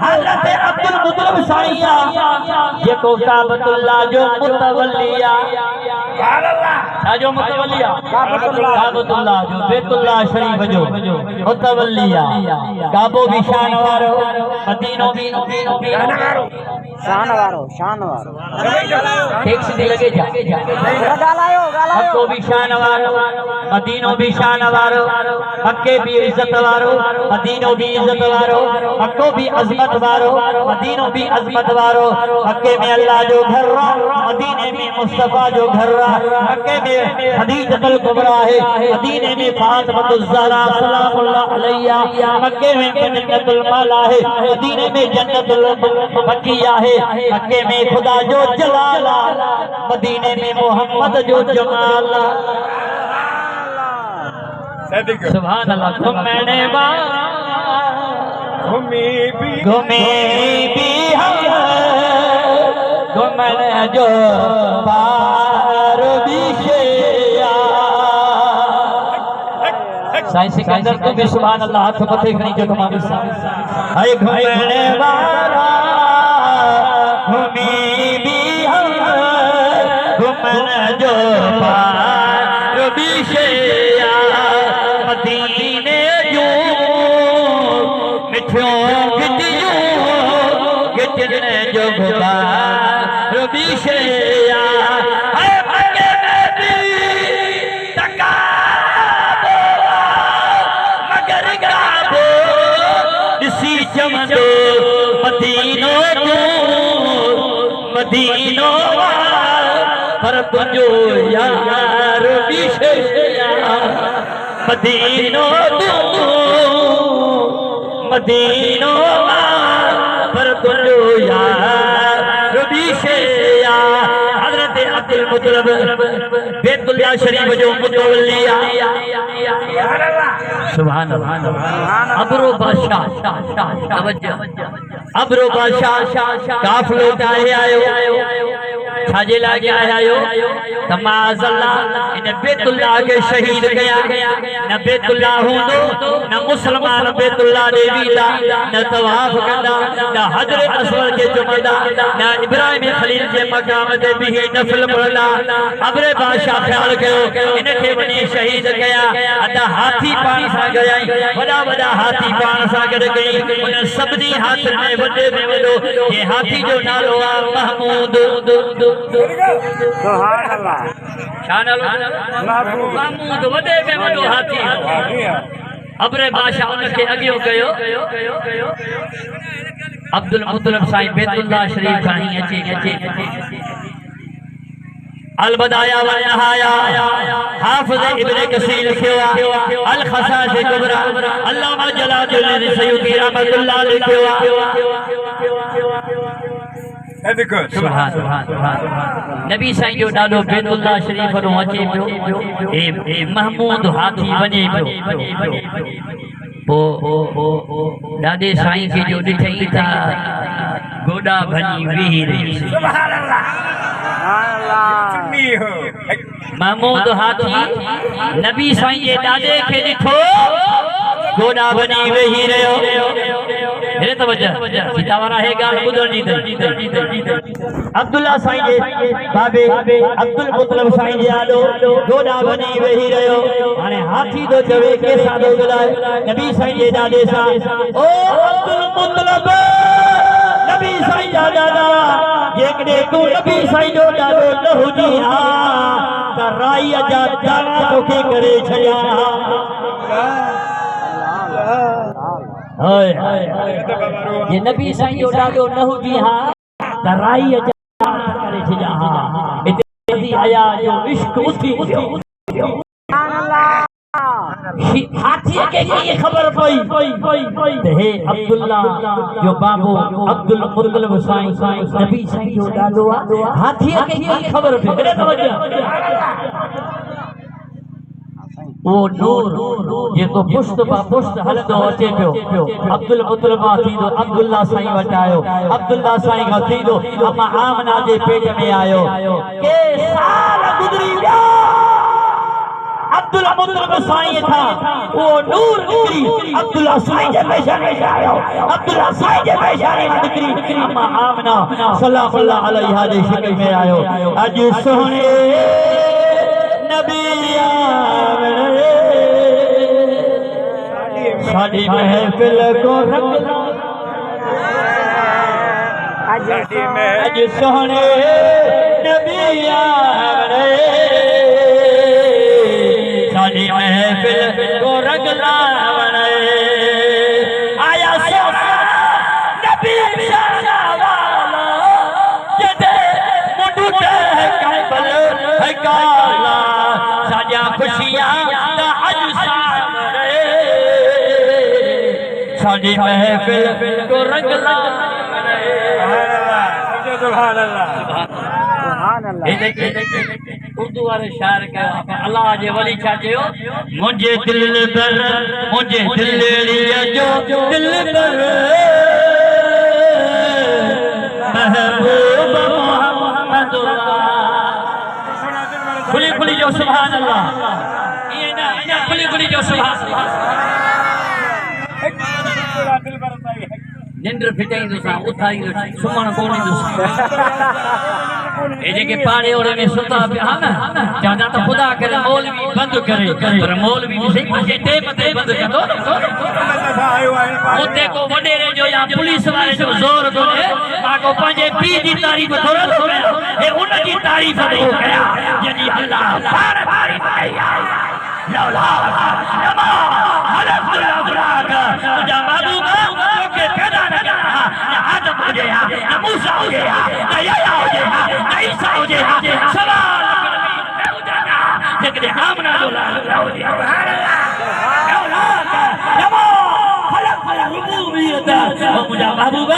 हजरत अब्दुल मुतलब साईया जेको काबतुल्लाह जो मुतवल्लिया जो मुतवल्लिया काबतुल्लाह जो बैतुल्लाह शरीफ जो मुतवल्लिया काबो भी शान वारो मदीनो भी शान वारो ठीक से लगे जा मक्को भी शान वारो मदीनो भी शान वारो मक्के भी इज्जत वारो मदीनो भी इज्जत वारो मक्को भी अजमत वारो मदीनो भी अजमत वारो मक्के में अल्लाह जो घर मदीने में मुस्तफा जो घर मक्के में खदीजतुल कुबरा है मदीने में फातिमातुज़ ज़हरा सलामुल्लाह अलैहा मक्के में जन्नतुल माला है मदीने में जन्नतुल बकिया है मक्के में खुदा जो जलाल मदीने में मोहम्मद जो जमाल सुभान अल्लाह मैंने घूमे भी हम घूमने जो पार विषया साईं सिकंदर तो भी सुभान अल्लाह हाथ पथे खणी जो तुम्हारे हाय घूमने वाला घूमे भी हम घूमने जो पार विषया मदीने जो मिठो गिटने जो गुबार विषया मदीनो पर तुझो यार विषया मदीनो पर तुझो यार विषया हजरत अब्दुल मुतलब बैतुल्लाह शरीफ जो मुतवल्लिया सुभान अल्लाह अब्रो बादशाह अब्रो बादशाह काफिलो आए आयो छाजे लागे आयो तमाज़ल्ला इन बैतुल्लाह के शहीद गया न बैतुल्लाह हुंदो न मुसलमान बैतुल्लाह देवीला न तवाफ कंदा न हजर असवद के चुमदा न इब्राहिम खलील के मकाम ते भी नफल पढ़ला अब्रे बादशाह ख्याल कयो इनके बनी शहीद गया अदा हाथी पान सा गया बड़ा बड़ा हाथी पान सा गड़ गई उन सबनी हाथ में वडे में वडो ये हाथी जो नालो आ महमूद सुभान अल्लाह शान महमूद वडे में वडो हाथी अब्रे बादशाह उनके अगियो कयो अब्दुल मुतलब साईं बैतुल्लाह शरीफ खानी अचे अल बदाया व नहाया हाफिज इब्ने कसीर लिखियो अल खसास कुबरा अल्लामा जलालुद्दीन सयूती रहमतुल्लाह लिखियो देखो सुभान नबी साईं जो डालो बैतुल्लाह शरीफ रो अचे पियो ए महमूद हाथी वने पियो दादे साईं के जो दिठई था गोडा भनी वीर सुभान अल्लाह महमूद हाथी नबी साईं जे दादे के दिठो गोडा बनी वेही रहियो मेरे तवज्जो सीता वाला है गाल बुधर जी अब्दुल्ला साईं जे बाबे अब्दुल मुतलब साईं जे आलो गोडा बनी वेही रहियो हाने हाथी दो चवे के सादो गलाए नबी साईं जे दादे सा ओ अब्दुल मुतलब नबी साईं जा दादा जेकॾहिं तूं नबी साईं जो ॾाढो न हुजी हा त राईअ जा दाणा तोखे करे छॾिया ये नबी साईं जो ॾाढो न हुजी हा त राईअ जा दाणा करे छॾिया हा हिते आया जो इश्क उथी हाथी के ये खबर पई हे अब्दुल्ला जो बाबू अब्दुल मुतलब साईं नबी साईं जो ॾाढो हाथी के ये खबर पई वो नूर जेको पुष्ट पा पुष्ट हलंदो अचे पियो अब्दुल मुतलब थींदो अब्दुल्ला साईं वटि आयो अब्दुल्ला साईं खां थींदो अम्मा आमना जे पेट में आयो के साल गुज़री विया अब्दुल्ला मुतलब साईं था वो नूर निकरी अब्दुल्ला साईं जे पेशाने में आयो अब्दुल्ला साईं जे पेशाने में निकरी अम्मा आमना सल्लल्लाहु अलैहा जे शक्ल में आयो अज सोहणे नबी आवड़े साडी महफिल को रखना अज सोहणे नबी आवड़े साडी महफिल को रखना आया सोना नबी शाना वाला जदे मुंडे करबल है काला साडियां खुशियां दा अज सामने साडी महफिल को रखना सुभान अल्लाह सुभान अल्लाह उर्दू वाले शायर के अल्लाह जे वली छा चयो मुझे दिल पर मुझे दिल लिया जो दिल पर महबूब मोहम्मद खुली खुली जो सुभान अल्लाह ये ना खुली खुली जो सुभान अल्लाह निंद्र फिटाई दोसा उठाई सुमन कोनी दोसा ए जेके पाड़े ओड़े में सुता पिया ना जाना तो खुदा करे मौलवी बंद करे पर मौलवी भी सही मुझे टेम ते बंद करो उते को वडेरे जो या पुलिस वाले जो जोर कोने माको पंजे पी जी तारीफ थोड़ा थोड़ा ए उन जी तारीफ नहीं कया जनी अल्लाह बार बार कया लौला नमा अल्हम्दुलिल्लाह मुझा महबूब के पैदा न करा ना आदम हो गया ना मूसा हो गया ना याया हो गया ना ईसा हो गया सवाल मैं उजाना लेकिन आमना लोला हो गया सुभान अल्लाह लौला नमा खलक रुबूबियत मुझा महबूब